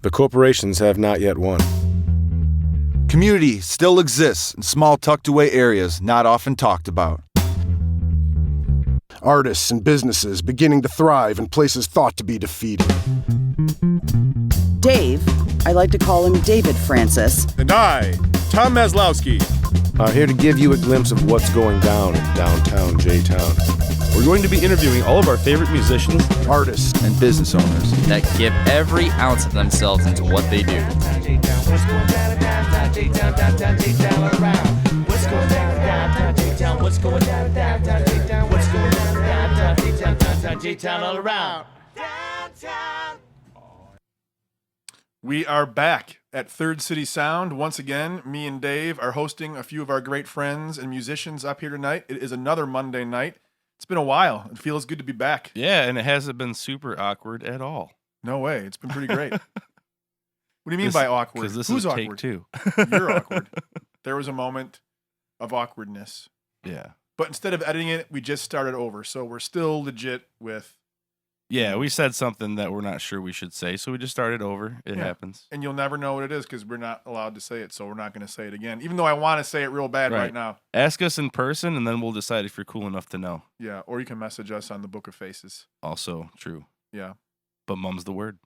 The corporations have not yet won. Community still exists in small tucked-away areas not often talked about. Artists and businesses beginning to thrive in places thought to be defeated. Dave, I like to call him David Francis. And I, Tom Maslowski, are here to give you a glimpse of what's going down in downtown J-Town. We're going to be interviewing all of our favorite musicians, artists, and business owners that give every ounce of themselves into what they do. We are back at Third City Sound. Once again, me and Dave are hosting a few of our great friends and musicians up here tonight. It is another Monday night. It's been a while. It feels good to be back. Yeah, and it hasn't been super awkward at all. No way. It's been pretty great. What do you mean by awkward? Because this Who's is awkward? take two. You're awkward. There was a moment of awkwardness. Yeah. But instead of editing it, we just started over. So we're still legit with... Yeah, we said something that we're not sure we should say, so we just started over. It happens. And you'll never know what it is because we're not allowed to say it, so we're not going to say it again, even though I want to say it real bad right now. Ask us in person, and then we'll decide if you're cool enough to know. Yeah, or you can message us on the Book of Faces. Also true. Yeah. But mum's the word.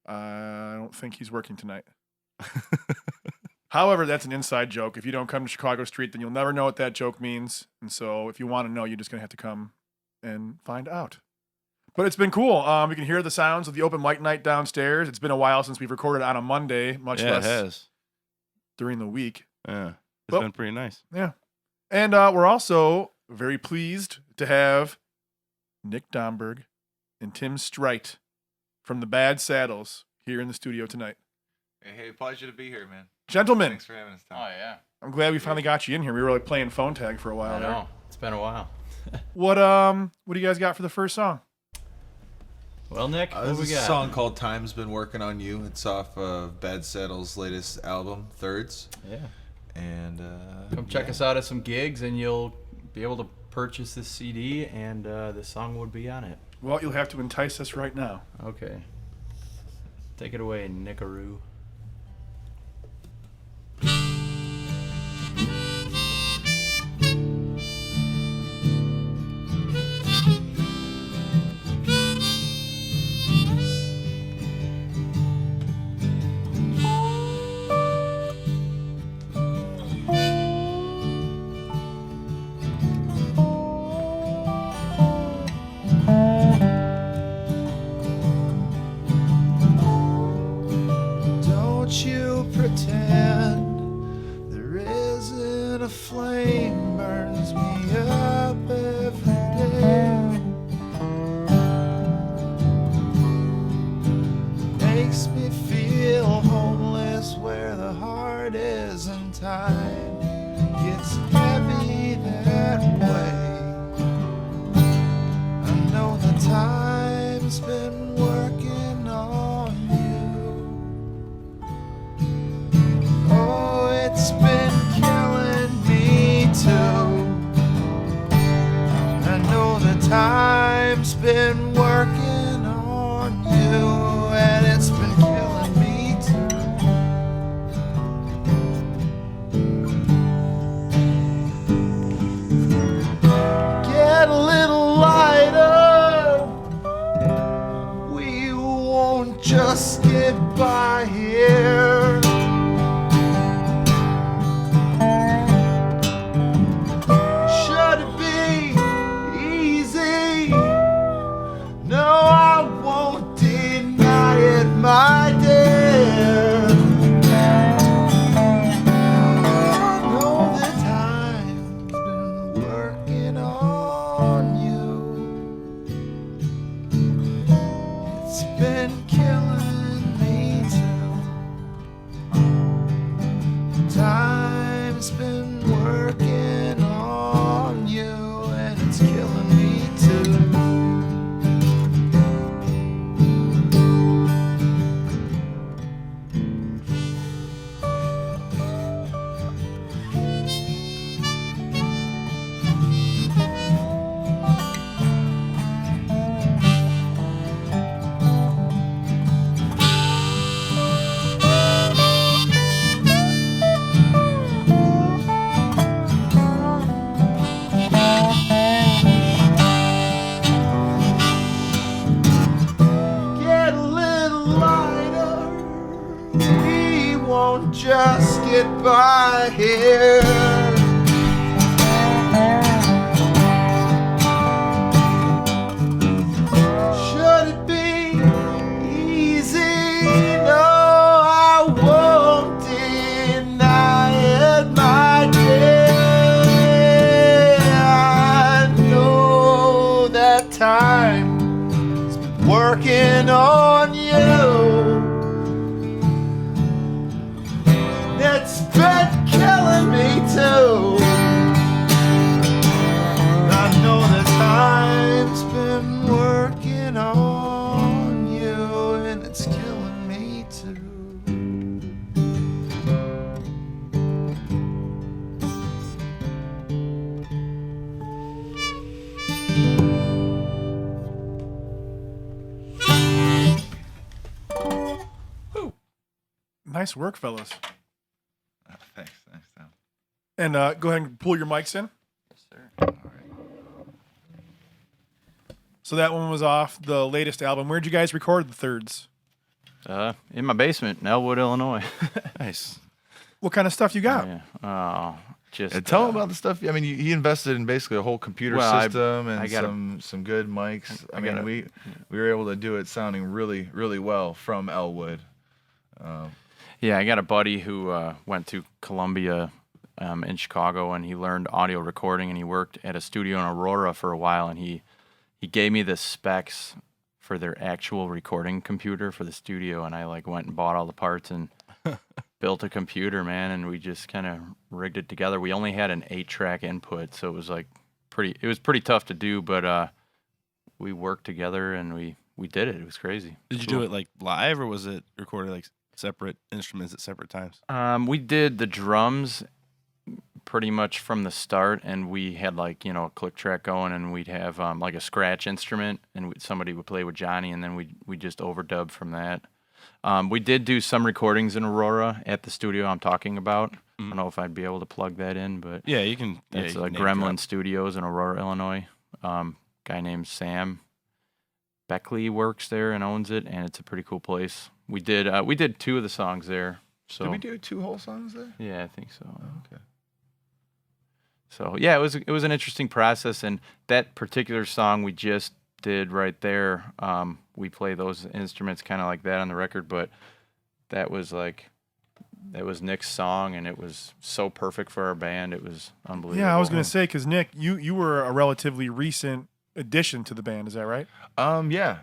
I don't think he's working tonight. However, that's an inside joke. If you don't come to Chicago Street, then you'll never know what that joke means. And so if you want to know, you're just going to have to come and find out. But it's been cool. We can hear the sounds of the open mic night downstairs. It's been a while since we've recorded on a Monday, much less it has. During the week. Yeah, it's been pretty nice. Yeah. And we're also very pleased to have Nick Domberg and Tim Streit from the Bad Saddles here in the studio tonight. Hey, pleasure to be here, man. Gentlemen. Thanks for having us, Tom. Oh, yeah. I'm glad we finally got you in here. We were like playing phone tag for a while I know. there. It's been a while. What do you guys got for the first song? Well, Nick, what There's we a got? song called Time's Been Working on You. It's off of Bad Saddle's latest album, Thirds. Yeah. And come check us out at some gigs, and you'll be able to purchase this CD, and this song would be on it. Well, you'll have to entice us right now. Okay. Take it away, Nickaroo. just get by here. Should it be easy? No, I won't deny it, my dear. I know that time's been working on you. It's been killing me too. I know that time's been working on you, and it's killing me too. Nice work, fellas. Thanks, Tom. And go ahead and pull your mics in. Yes, sir. All right. So that one was off the latest album. Where'd you guys record the thirds? In my basement in Elwood, Illinois. Nice. What kind of stuff you got? Yeah. Oh, just Tell him about the stuff. I mean, he invested in basically a whole computer Well, system I and gotta- some good mics. I mean, gotta- we were able to do it sounding really, really well from Elwood. Yeah, I got a buddy who went to Columbia in Chicago, and he learned audio recording, and he worked at a studio in Aurora for a while, and he gave me the specs for their actual recording computer for the studio, and I went and bought all the parts and built a computer, man, and we just kind of rigged it together. We only had an 8-track input, so it was pretty tough to do, but we worked together and we did it. It was crazy. Did you do it live, or was it recorded separate instruments at separate times? We did the drums pretty much from the start, and we had a click track going, and we'd have a scratch instrument, and somebody would play with Johnny, and then we just overdub from that. We did do some recordings in Aurora at the studio I'm talking about. I don't know if I'd be able to plug that in, but Yeah, you can. it's you can name Gremlin drop. Studios in Aurora, Illinois. Guy named Sam Beckley works there and owns it, and it's a pretty cool place. We did 2 of the songs there. So Did we do 2 whole songs there? yeah, I think so. Okay. So yeah, it was an interesting process, and that particular song we just did right there. We play those instruments kind of like that on the record, but that was Nick's song, and it was so perfect for our band. It was unbelievable. Yeah, I was going to say, because Nick, you were a relatively recent addition to the band. Is that right? Yeah.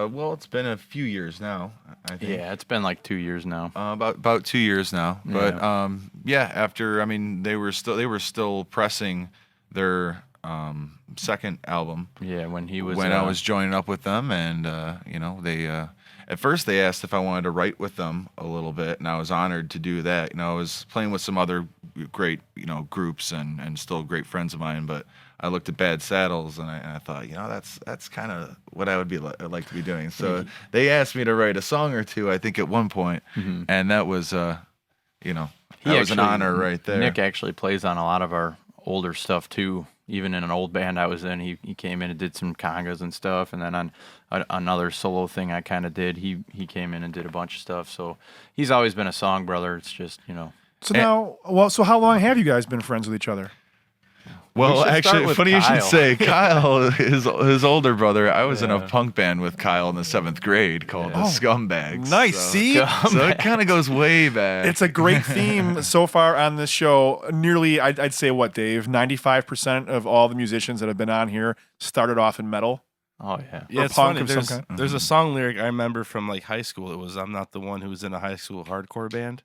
Well, it's been a few years now, I think. Yeah, it's been 2 years now. About 2 years now. But after they were still pressing their second album. Yeah, when I was joining up with them, and they at first they asked if I wanted to write with them a little bit, and I was honored to do that. I was playing with some other great groups and still great friends of mine, but I looked at Bad Saddles and I thought, that's kind of what I would like to be doing. So they asked me to write a song or two, I think, at one point, and that was that was an honor right there. Nick actually plays on a lot of our older stuff too. Even in an old band I was in, he came in and did some congas and stuff, and then on another solo thing I kind of did, he came in and did a bunch of stuff. So he's always been a song brother. It's just So how long have you guys been friends with each other? Well, should start actually, with funny you should Kyle. say Kyle, his older brother. I was in a punk band with Kyle in the 7th grade called the Scumbags. Nice. So, See? so it kind of goes way back. It's a great theme so far on this show. Nearly, I'd say, what, Dave? 95% of all the musicians that have been on here started off in metal. Oh yeah. Yeah, Or it's punk funny. of some There's a song lyric I remember from high school. It was "I'm not the one who was in a high school hardcore band,"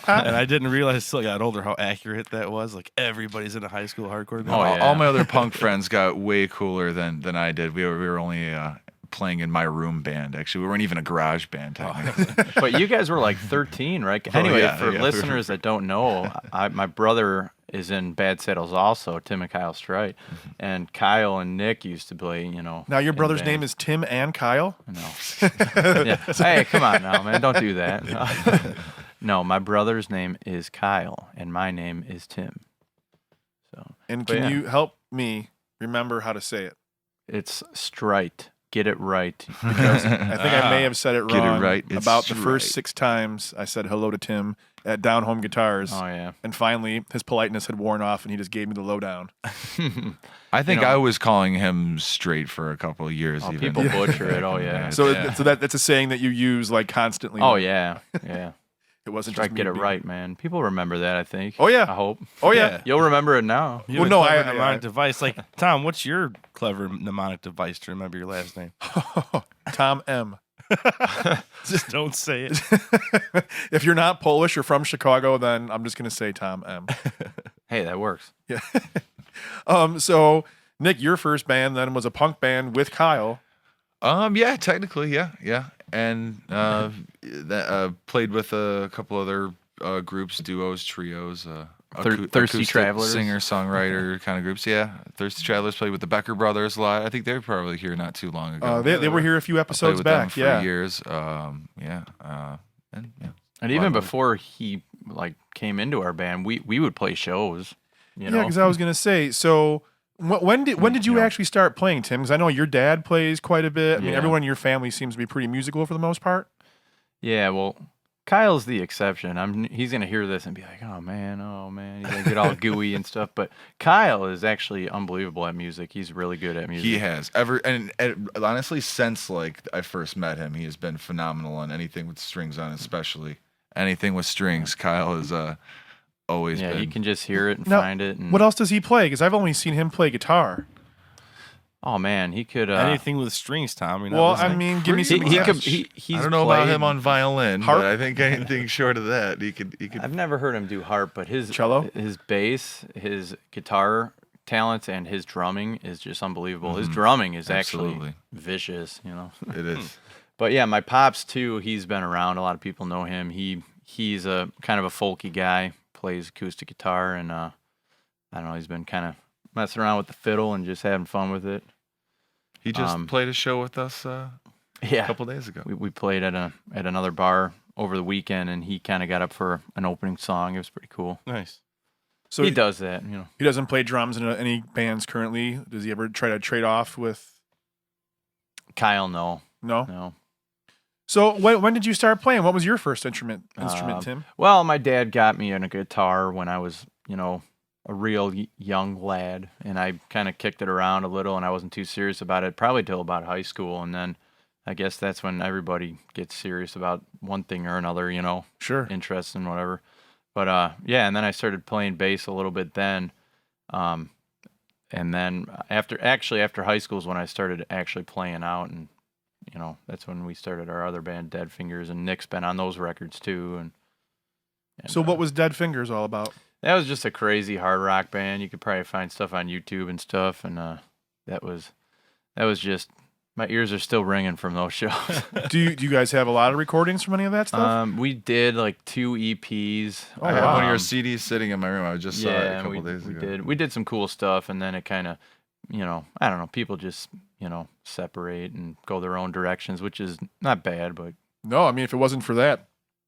and I didn't realize until I got older how accurate that was. Everybody's in a high school hardcore band. All my other punk friends got way cooler than I did. We were only playing in my room band. Actually, we weren't even a garage band technically. But you guys were 13, right? Oh, Anyway, yeah, for yeah. listeners that don't know, my brother is in Bad Saddles also, Tim and Kyle Streit. And Kyle and Nick used to play, Now, your brother's name is Tim and Kyle? No. Yeah. Hey, come on now, man. Don't do that. No, my brother's name is Kyle, and my name is Tim. So, And can you help me remember how to say it? It's Streit. Get it right. Because I think I may have said it Get it wrong. right, it's About the first Streit. 6 times I said hello to Tim at Down Home Guitars. Oh, yeah. And finally, his politeness had worn off, and he just gave me the lowdown. I think I was calling him Streit for a couple of years. Oh, even. people butcher it. Oh, yeah. So that's a saying that you use like constantly. Oh, yeah. Yeah. It wasn't Try just to me get it being- right, man. People remember that, I think. Oh, yeah. I hope. Oh, yeah. You'll remember it now. You Well, have no, a clever I- mnemonic device. Like, Tom, what's your clever mnemonic device to remember your last name? Tom M. Just don't say it. If you're not Polish or from Chicago, then I'm just going to say Tom M. Hey, that works. Yeah. So, Nick, your first band then was a punk band with Kyle. Yeah, technically, yeah. And played with a couple other groups, duos, trios, Thirsty acoustic Travelers. singer-songwriter kind of groups. Yeah, Thirsty Travelers played with the Becker Brothers a lot. I think they were probably here not too long ago. They were here a few I played episodes with back. them for years. And yeah. And even before he like came into our band, we would play shows. You Yeah, know? because I was going to say, so when did you Yeah. actually start playing, Tim? Because I know your dad plays quite a bit. I mean, Yeah. everyone in your family seems to be pretty musical for the most part. Yeah, well, Kyle's the exception. He's gonna hear this and be like, oh man, he's gonna get all gooey and stuff. But Kyle is actually unbelievable at music. He's really good at music. He has and honestly, since like I first met him, he has been phenomenal on anything with strings on, especially anything with strings. Kyle has always Yeah, been. you can just hear it and Now, find it. And, What else does he play? Because I've only seen him play guitar. Oh man, he could. Anything with strings, Tom. You're not Well, listening? I mean, give me some. he could. examples. He's I don't know about played- him on violin, Harp? but I think anything short of that, he could. I've never heard him do harp, but his Cello? his bass, his guitar talents, and his drumming is just unbelievable. His drumming is actually Absolutely. vicious, you know. It is. But yeah, my pops too. He's been around. A lot of people know him. He's a kind of a folky guy. Plays acoustic guitar, and I don't know. He's been kind of messing around with the fiddle and just having fun with it. He just played a show with us a Yeah, couple days ago. we played at another bar over the weekend, and he kind of got up for an opening song. It was pretty cool. Nice. So He does that, you know. He doesn't play drums in any bands currently. Does he ever try to trade off with? Kyle, no. No. So when did you start playing? What was your first instrument, Tim? Well, my dad got me in a guitar when I was, you know, a real young lad, and I kind of kicked it around a little, and I wasn't too serious about it, probably till about high school, and then I guess that's when everybody gets serious about one thing or another, you know, Sure. interests and whatever. But yeah, and then I started playing bass a little bit then, and then after high school is when I started actually playing out, and you know, that's when we started our other band, Dead Fingers, and Nick's been on those records too. And So what was Dead Fingers all about? That was just a crazy hard rock band. You could probably find stuff on YouTube and stuff, and that was just, my ears are still ringing from those shows. Do you guys have a lot of recordings from any of that stuff? We did like 2 EPs. Oh, I have wow. one of your CDs sitting in my room. I just saw it a couple days ago. We did some cool stuff, and then it kind of, you know, I don't know, people just, you know, separate and go their own directions, which is not bad, but No, I mean, if it wasn't for that,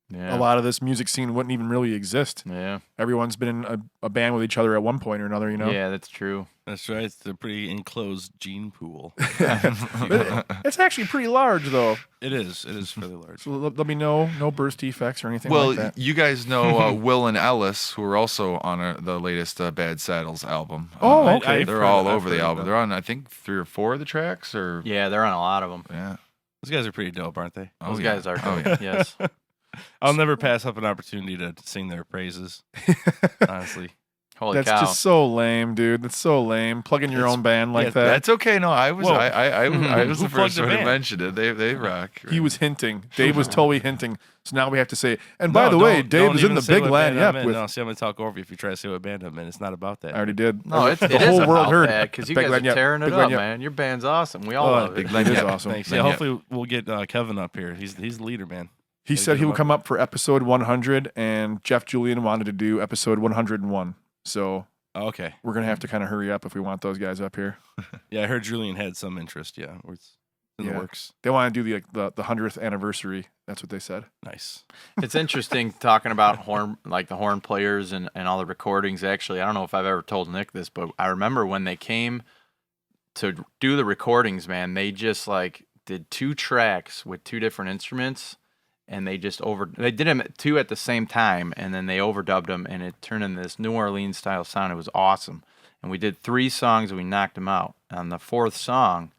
yeah. a lot of this music scene wouldn't even really exist. Yeah. Everyone's been in a band with each other at one point or another, you know? Yeah, that's true. That's right. It's a pretty enclosed gene pool. But it's actually pretty large, though. It is fairly large. So let me know, no birth defects or anything Well, like that. you guys know Will and Ellis, who are also on the latest Bad Saddles album. Oh, Uh, okay. They're all over the album. They're on, I think, 3 or 4 of the tracks, or Yeah, they're on a lot of them. yeah. Those guys are pretty dope, aren't they? Those Oh, yeah. guys are Oh, dope. yeah. Yes. I'll never pass up an opportunity to sing their praises. Honestly. Holy That's cow. just so lame, dude. That's so lame. Plugging your own band like that. That's okay. No, I was Whoa. I was Who the first plugged the one to band? mention it. They rock. He was hinting. Dave was totally hinting. So now we have to say. And No, by the way, don't- Dave don't was in even the say big what land. band I'm Yep. in. With, No, see, I'm going to talk over you if you try to say what band I'm in. It's not about that. I already did. No, it the is whole about world heard that because you Big guys Land are Yep. tearing it Big up, Land Yep. man. Your band's awesome. We all love Big it. Land It is Yep. awesome. Thanks. Then Yeah, yeah. hopefully we'll get Kevin up here. He's the leader, man. He Gotta said get he him would up come up for episode 100, and Jeff Julian wanted to do episode 101. So Oh, okay. we're gonna have to kind of hurry up if we want those guys up here. Yeah, I heard Julian had some interest. Yeah, it's in Yeah. the works. They want to do the 100th anniversary. That's what they said. Nice. It's interesting talking about the horn players and all the recordings. Actually, I don't know if I've ever told Nick this, but I remember when they came to do the recordings, man, they just like did 2 tracks with 2 different instruments, and they did them 2 at the same time, and then they overdubbed them, and it turned into this New Orleans style sound. It was awesome. And we did 3 songs, and we knocked them out. On the 4th song,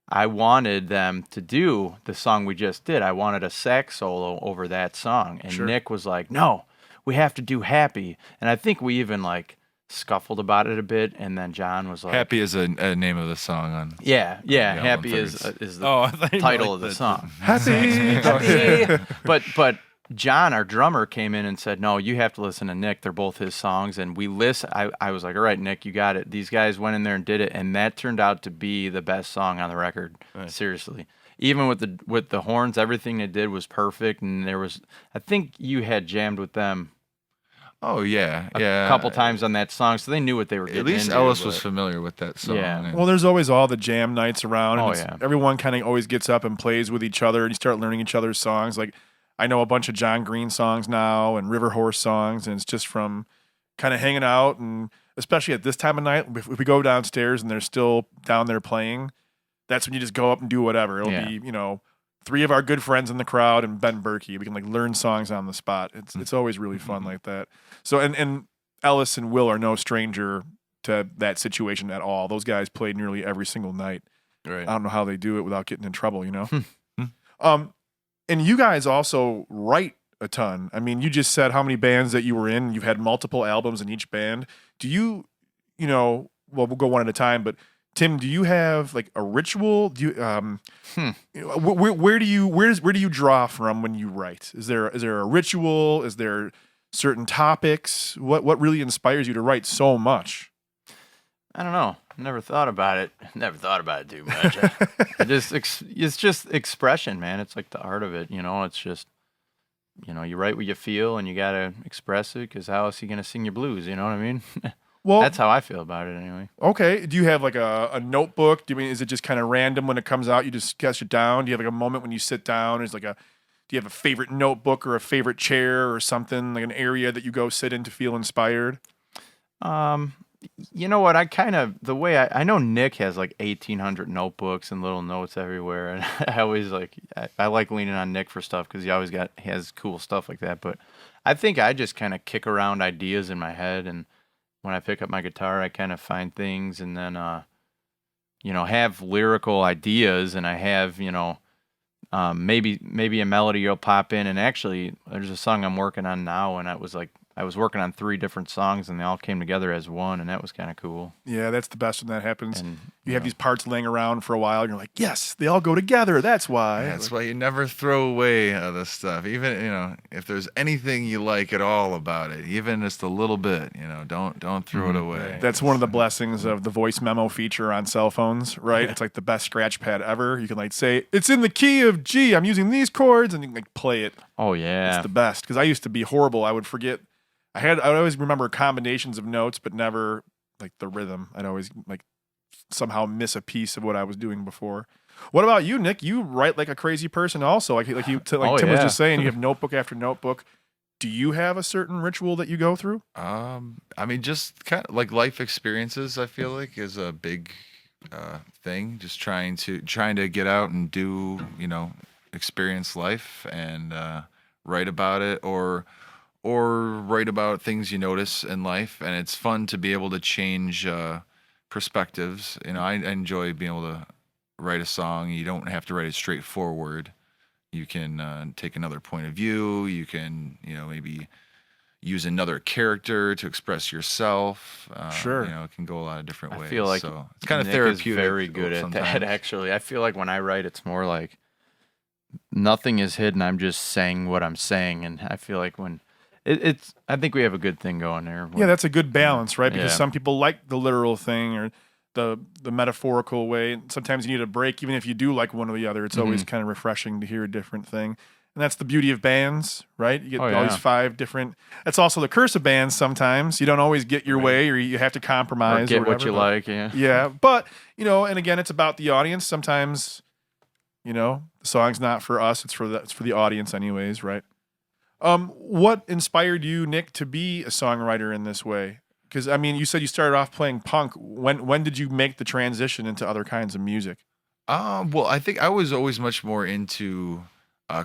I wanted them to do the song we just did. I wanted a sax solo over that song. And Nick was like, no, we have to do Happy. And I think we even like scuffled about it a bit. And then John was like, Happy is a name of the song on. Yeah. Happy is the title of the song. Happy. But John, our drummer, came in and said, no, you have to listen to Nick. They're both his songs. And we listened. I was like, all right, Nick, you got it. These guys went in there and did it. And that turned out to be the best song on the record. Nice. Seriously. Even with the horns, everything they did was perfect. And I think you had jammed with them. Oh, yeah. A couple times on that song. So they knew what they were getting into. At least Ellis was familiar with that song. Yeah. Well, there's always all the jam nights around. Oh, And everyone kind of always gets up and plays with each other. And you start learning each other's songs. Like, I know a bunch of John Green songs now and River Horse songs, and it's just from kind of hanging out, and especially at this time of night, if we go downstairs and they're still down there playing, that's when you just go up and do whatever. It'll be, 3 of our good friends in the crowd and Ben Berkey. We can like learn songs on the spot. It's always really fun like that. So and Ellis and Will are no stranger to that situation at all. Those guys played nearly every single night. Right. I don't know how they do it without getting in trouble, And you guys also write a ton. I mean, you just said how many bands that you were in. You've had multiple albums in each band. Do you, well, we'll go one at a time, but Tim, do you have like a ritual? Do you, where do you draw from when you write? Is there a ritual? Is there certain topics? What really inspires you to write so much? I don't know. Never thought about it. Never thought about it too much. It's just expression, man. It's like the art of it. It's just, you write what you feel and you got to express it, because how else are you going to sing your blues? You know what I mean? Well, that's how I feel about it anyway. Okay. Do you have like a notebook? Is it just kind of random when it comes out? You just sketch it down? Do you have like a moment when you sit down? Do you have a favorite notebook or a favorite chair or something, like an area that you go sit in to feel inspired? You know what? I know Nick has like 1,800 notebooks and little notes everywhere, and I always I like leaning on Nick for stuff because he always has cool stuff like that. But I think I just kind of kick around ideas in my head, and when I pick up my guitar, I kind of find things, and then have lyrical ideas, and I have maybe a melody will pop in, and actually there's a song I'm working on now, and I was working on 3 different songs, and they all came together as one, and that was kind of cool. Yeah, that's the best when that happens. And, you have these parts laying around for a while, and you're like, yes, they all go together. That's why. That's why you never throw away this stuff. Even, if there's anything you like at all about it, even just a little bit, don't throw it away. That's one of the blessings of the voice memo feature on cell phones, right? It's like the best scratch pad ever. You can say, it's in the key of G. I'm using these chords, and you can play it. Oh, yeah. It's the best, because I used to be horrible. I would forget. I would always remember combinations of notes, but never like the rhythm. I'd always somehow miss a piece of what I was doing before. What about you, Nick? You write like a crazy person also. Tim was just saying, you have notebook after notebook. Do you have a certain ritual that you go through? Just kind of like life experiences, I feel like, is a big thing. Just trying to get out and do, experience life and write about it, or write about things you notice in life. And it's fun to be able to change perspectives. I enjoy being able to write a song. You don't have to write it straightforward. You can take another point of view. You can, maybe use another character to express yourself. Sure. It can go a lot of different ways. I feel like so it's kind of Nick therapeutic. Is very good at sometimes. that, actually. I feel like when I write, it's more like nothing is hidden. I'm just saying what I'm saying. And I feel like when I think we have a good thing going there. Yeah, that's a good balance, right? Because Yeah. some people like the literal thing or the metaphorical way. Sometimes you need a break, even if you do like one or the other. It's always kind of refreshing to hear a different thing. And that's the beauty of bands, right? You get all these 5 different. That's also the curse of bands sometimes. You don't always get your way, or you have to compromise. Or get whatever, what you like, yeah. Yeah, but, and again, it's about the audience. Sometimes, the song's not for us. It's for the audience anyways, right? What inspired you, Nick, to be a songwriter in this way? Because I mean, you said you started off playing punk. When did you make the transition into other kinds of music? Well, I think I was always much more into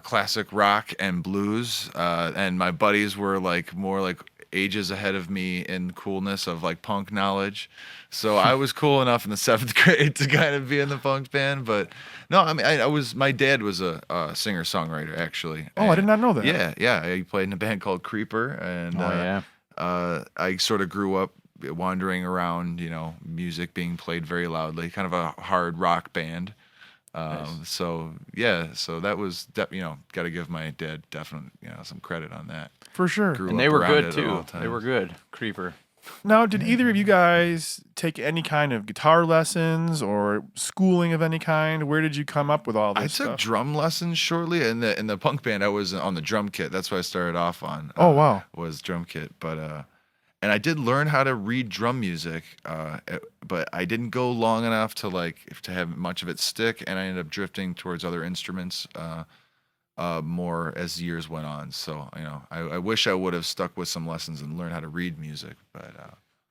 classic rock and blues, and my buddies were like more like ages ahead of me in coolness of like punk knowledge. So I was cool enough in the 7th grade to kind of be in the punk band. But no, I mean, I was. My dad was a singer songwriter actually. Oh, I did not know that. Yeah. He played in a band called Creeper, and I sort of grew up wandering around, music being played very loudly, kind of a hard rock band. Nice. So that was, got to give my dad definitely, some credit on that. For sure. Grew And up they were around good it at too. all They were times. good. Creeper. Now, did either of you guys take any kind of guitar lessons or schooling of any kind? Where did you come up with all this I stuff? took drum lessons shortly, and in the punk band I was on the drum kit. That's what I started off on. Oh, wow. Was drum kit, but and I did learn how to read drum music, but I didn't go long enough to have much of it stick, and I ended up drifting towards other instruments more as years went on. So I wish I would have stuck with some lessons and learned how to read music, but.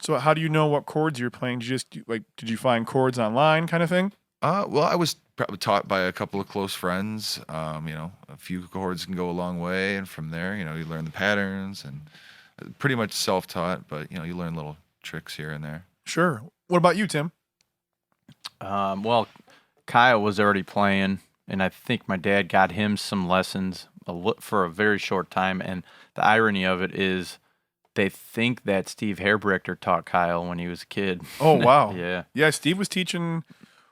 So how do you know what chords you're playing? Did you find chords online kind of thing? Well, I was probably taught by a couple of close friends. A few chords can go a long way, and from there, you learn the patterns, and pretty much self-taught. But you learn little tricks here and there. Sure. What about you, Tim? Well, Kyle was already playing, and I think my dad got him some lessons for a very short time. And the irony of it is, they think that Steve Hairbrichter taught Kyle when he was a kid. Oh, wow. Yeah. Yeah, Steve was teaching.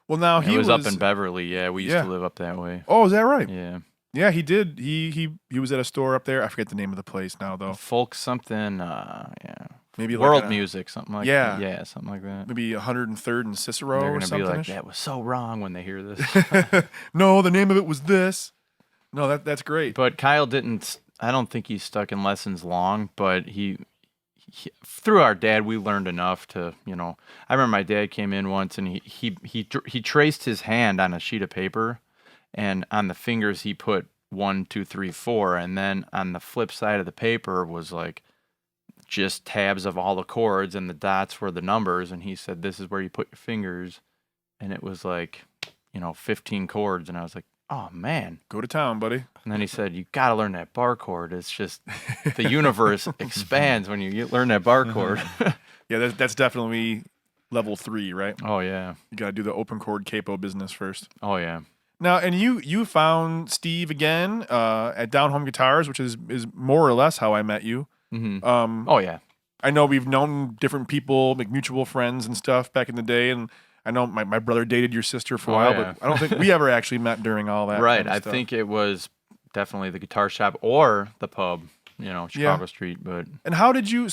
Well, now He was up in Beverly. Yeah, we used to live up that way. Oh, is that right? Yeah. Yeah, he did. He was at a store up there. I forget the name of the place now, though. Folk something, yeah. Maybe World like music, something like Yeah. that. Yeah, something like that. maybe 103rd and Cicero They're or going to be something. like, that was so wrong when they hear this. No, the name of it was this. No, that's great. But Kyle didn't, I don't think he stuck in lessons long, but he through our dad, we learned enough to, I remember my dad came in once and he traced his hand on a sheet of paper, and on the fingers he put 1, 2, 3, 4, and then on the flip side of the paper was like just tabs of all the chords, and the dots were the numbers, and he said, this is where you put your fingers, and it was like, 15 chords, and I was like, oh man. Go to town, buddy. And then he said, you got to learn that bar chord. It's just, the universe expands when you learn that bar chord. Yeah, that's definitely level 3, right? Oh, yeah. You got to do the open chord capo business first. Oh, yeah. Now, and you found Steve again at Down Home Guitars, which is more or less how I met you. Mm-hmm. Oh, yeah. I know we've known different people, like mutual friends and stuff back in the day, and I know my brother dated your sister for a while, yeah. but I don't think we ever actually met during all that. Right. kind of I stuff. think it was definitely the guitar shop or the pub, Chicago Street. But And how did you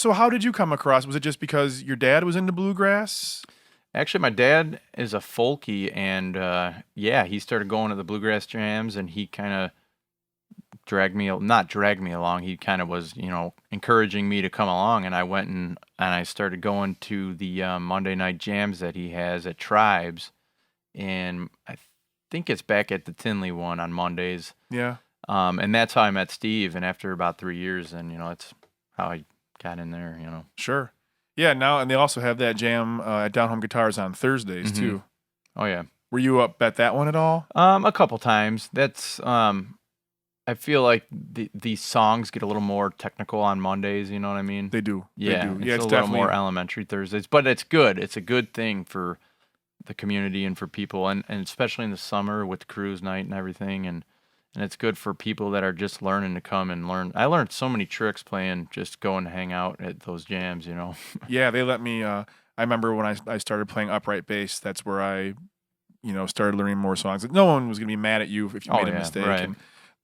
come across? Was it just because your dad was into bluegrass? actually, my dad is a folkie, and he started going to the bluegrass jams, and he kind of not dragged me along. He kind of was, encouraging me to come along, and I went and I started going to the Monday night jams that he has at Tribes, and I think it's back at the Tinley one on Mondays. Yeah. And that's how I met Steve, and after about 3 years, and that's how I got in there. Sure. Yeah. Now, and they also have that jam at Down Home Guitars on Thursdays Mm-hmm. too. Oh yeah. Were you up at that one at all? A couple times. That's I feel like the songs get a little more technical on Mondays. You know what I mean? They do. Yeah, They do. Yeah, it's it's a little definitely more elementary Thursdays, but it's good. It's a good thing for the community and for people, and especially in the summer with cruise night and everything, and it's good for people that are just learning to come and learn. I learned so many tricks playing, just going to hang out at those jams. Yeah, they let me. I remember when I started playing upright bass. That's where I, started learning more songs. No one was gonna be mad at you if you made a mistake. Right. And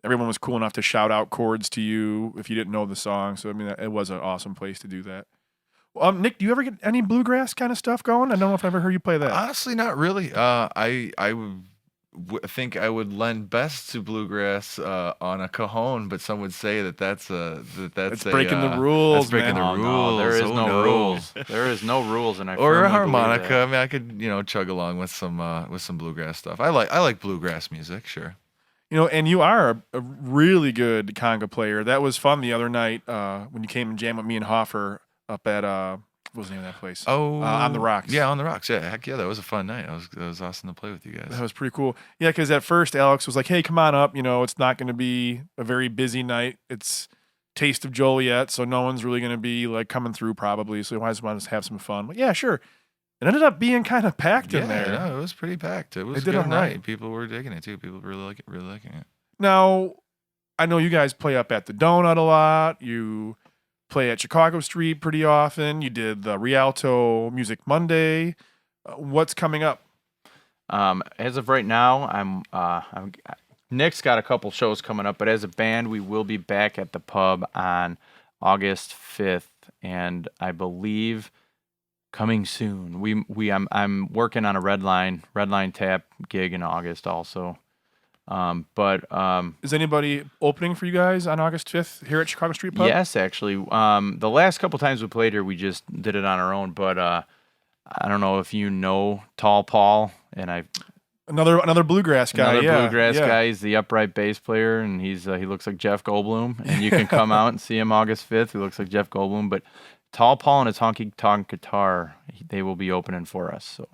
everyone was cool enough to shout out chords to you if you didn't know the song. So I mean, it was an awesome place to do that. Nick, do you ever get any bluegrass kind of stuff going? I don't know if I ever heard you play that. Honestly, not really. I think I would lend best to bluegrass on a cajon, but some would say that's It's breaking the rules, That's breaking man. the No, rules. there is Oh, no no. rules. There is no rules, and I Or firmly a believe harmonica. that. I mean, I could chug along with some bluegrass stuff. I like bluegrass music, sure. And you are a really good conga player. That was fun the other night when you came and jammed with me and Hoffer up at What was the name of that place? Oh, On the Rocks. Yeah, on the Rocks. Yeah, heck yeah, that was a fun night. That was awesome to play with you guys. That was pretty cool. Yeah, because at first Alex was like, "Hey, come on up. You know, it's not going to be a very busy night. It's Taste of Joliet, so no one's really going to be like coming through probably. So you might as well just have some fun." But yeah, sure. It ended up being kind of packed in there. Yeah, no, it was pretty packed. It was a did good all night. right. People were digging it too. People really liking it. Now, I know you guys play up at the Donut a lot. You play at Chicago Street pretty often. You did the Rialto Music Monday. What's coming up? As of right now, Nick's got a couple shows coming up, but as a band, we will be back at the pub on August 5th, and I believe coming soon. I'm working on a Red Line Tap gig in August also. Is anybody opening for you guys on August 5th here at Chicago Street Pub? Yes, actually. The last couple times we played here, we just did it on our own, but I don't know if you know Tall Paul, and Another bluegrass guy. Another bluegrass guy. He's the upright bass player, and he looks like Jeff Goldblum. And you can come out and see him August 5th. He looks like Jeff Goldblum. But Tall Paul and his honky tonk guitar, they will be opening for us. So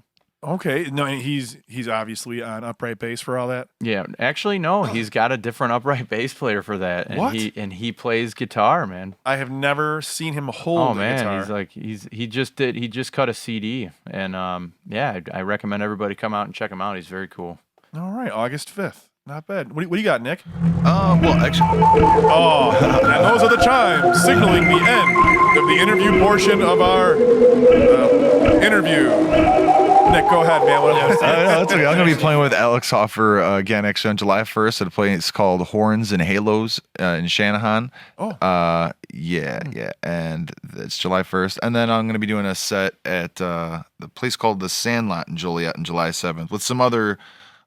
okay, no, he's obviously on upright bass for all that. yeah, actually no, he's got a different upright bass player for that. And What? he plays guitar, man. I have never seen him hold a guitar. He just cut a CD, and I recommend everybody come out and check him out. He's very cool. All right, August 5th. Not bad. What do you got, Nick? Well, actually, Oh, and those are the chimes signaling the end of the interview portion of our interview. Nick, go ahead, man. What else? no, it's okay. I'm going to be playing with Alex Hoffer again actually on July 1st at a place called Horns and Halos in Shanahan. Oh. Yeah. And it's July 1st. And then I'm going to be doing a set at the place called the Sandlot in Joliet on July 7th with some other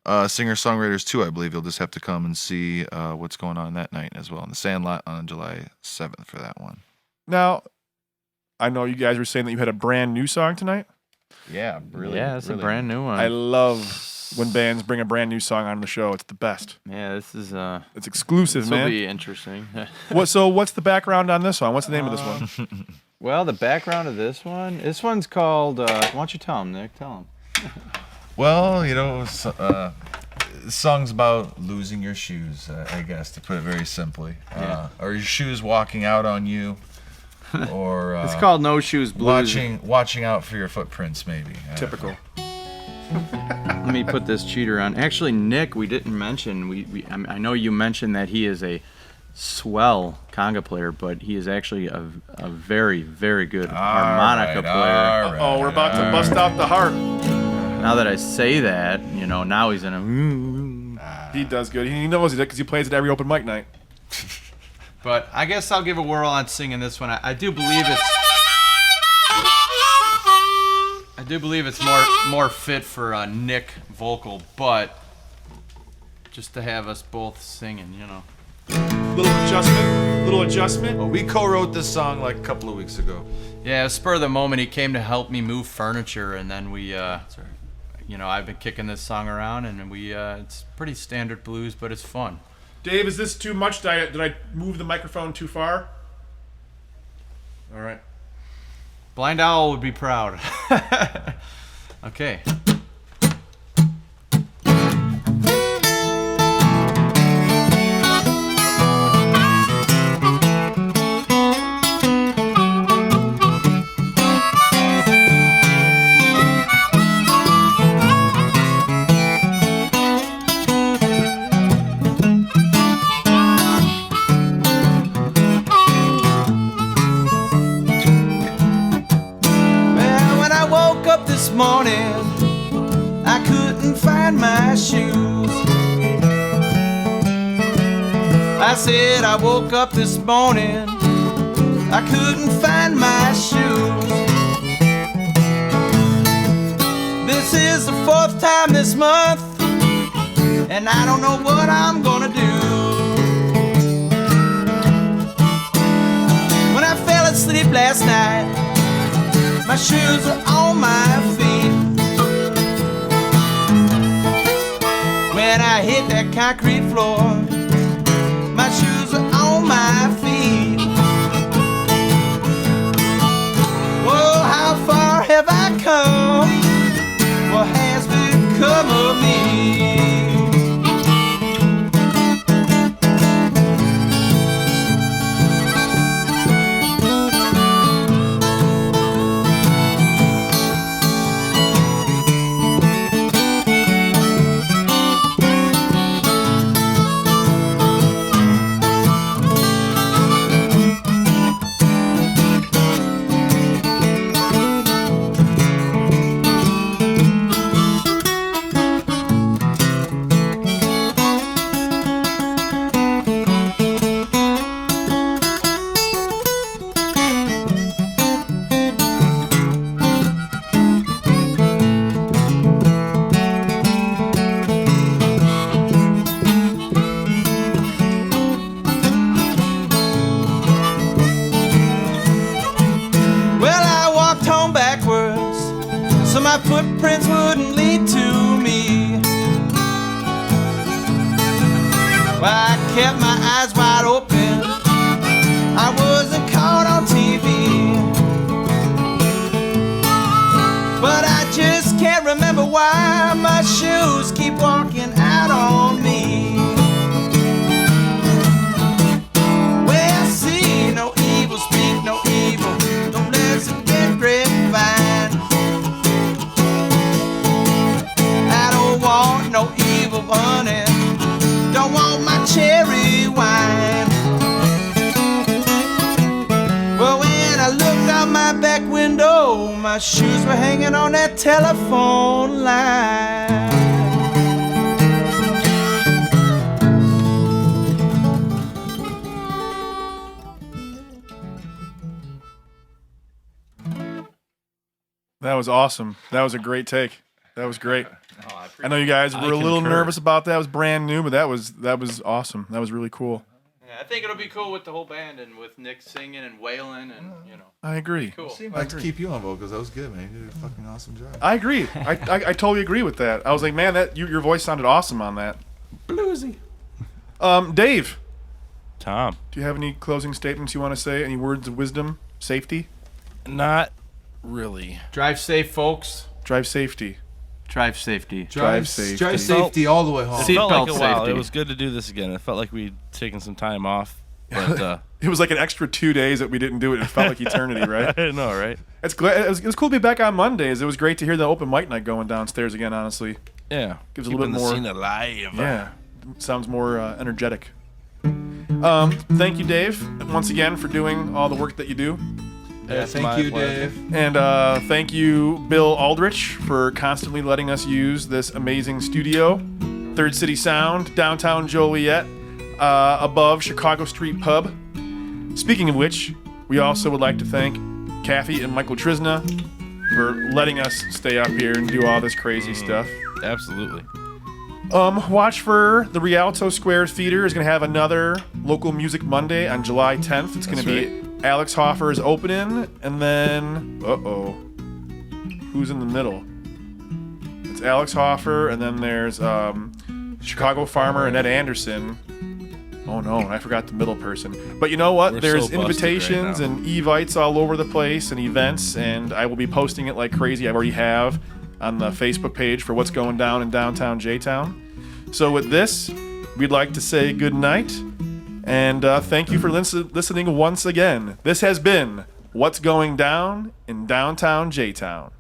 singer-songwriters too. I believe you'll just have to come and see what's going on that night as well. In the Sandlot on July 7th for that one. Now, I know you guys were saying that you had a brand new song tonight. Yeah, really. Yeah, it's really. a brand new one. I love when bands bring a brand new song on the show. It's the best. Yeah, this is It's exclusive, this will man. be interesting. So what's the background on this one? What's the name of this one? Well, the background of this one's called. Why don't you tell him, Nick? Tell him. Well, the song's about losing your shoes, I guess, to put it very simply. Or your shoes walking out on you. Or It's called No Shoes Blues. watching out for your footprints, maybe. Typical. Let me put this cheater on. Actually, Nick, we didn't mention. I know you mentioned that he is a swell conga player, but he is actually a very, very good harmonica player. Oh, we're about to bust out the harp. Now that I say that, now he's in a. He does good. He knows it because he plays it every open mic night. But I guess I'll give a whirl on singing this one. I do believe it's more fit for a Nick vocal, but just to have us both singing, Little adjustment. Well, we co-wrote this song like a couple of weeks ago. Yeah, it was spur of the moment. He came to help me move furniture, and then we, I've been kicking this song around, and it's pretty standard blues, but it's fun. Dave, is this too much? Did I move the microphone too far? All right. Blind Owl would be proud. Okay. Morning, I couldn't find my shoes. I said I woke up this morning, I couldn't find my shoes. This is the 4th time this month, and I don't know what I'm gonna do. When I fell asleep last night, my shoes are on my feet. When I hit that concrete floor, my shoes are on my feet. Oh, how my footprints wouldn't lead to me. I kept my eyes wide open. I wasn't caught on TV. But I just can't remember why my shoes keep walking out on me. Well, see no evil, speak no evil. Don't listen to grapevine. I don't want no evil honey. Don't want my cherry wine. Well, when I looked out my back window, my shoes were hanging on that telephone line. That was awesome. That was a great take. That was great. Oh, I know you guys were a little concur. nervous about that. It was brand new, but that was awesome. That was really cool. Yeah, I think it'll be cool with the whole band and with Nick singing and wailing and, you know. I agree. Cool. Seemed like to keep you on vocals. That was good, man. You did a fucking awesome job. I agree. I totally agree with that. I was like, man, that your voice sounded awesome on that. Bluesy. Dave, Tom. do you have any closing statements you want to say? Any words of wisdom? Safety? Not really. Drive safe, folks. Drive safety. Drive safety. Drive safety. Drive safety all the way home. It felt like a Seatbelt while. safety. It was good to do this again. It felt like we'd taken some time off. But It was like an extra 2 days that we didn't do it. It felt like eternity, right? I know, right? It was cool to be back on Mondays. It was great to hear the open mic night going downstairs again, honestly. Yeah. Gives a little bit Keeping more. the scene alive. Yeah. Sounds more energetic. Thank you, Dave, once again for doing all the work that you do. Yeah, thank you, Dave. And thank you, Bill Aldrich, for constantly letting us use this amazing studio. Third City Sound, downtown Joliet, above Chicago Street Pub. Speaking of which, we also would like to thank Kathy and Michael Trisna for letting us stay up here and do all this crazy stuff. Absolutely. Watch for the Rialto Square Theater is going to have another Local Music Monday on July 10th. It's going to be Alex Hoffer's opening, and then, who's in the middle? It's Alex Hoffer, and then there's Chicago Farmer and Ed Anderson. Oh no, I forgot the middle person. But you know what? We're There's so busted invitations right now. and evites all over the place and events, and I will be posting it like crazy. I already have on the Facebook page for what's going down in downtown J-Town. So with this, we'd like to say good night, and thank you for listening once again. This has been What's Going Down in Downtown J-Town.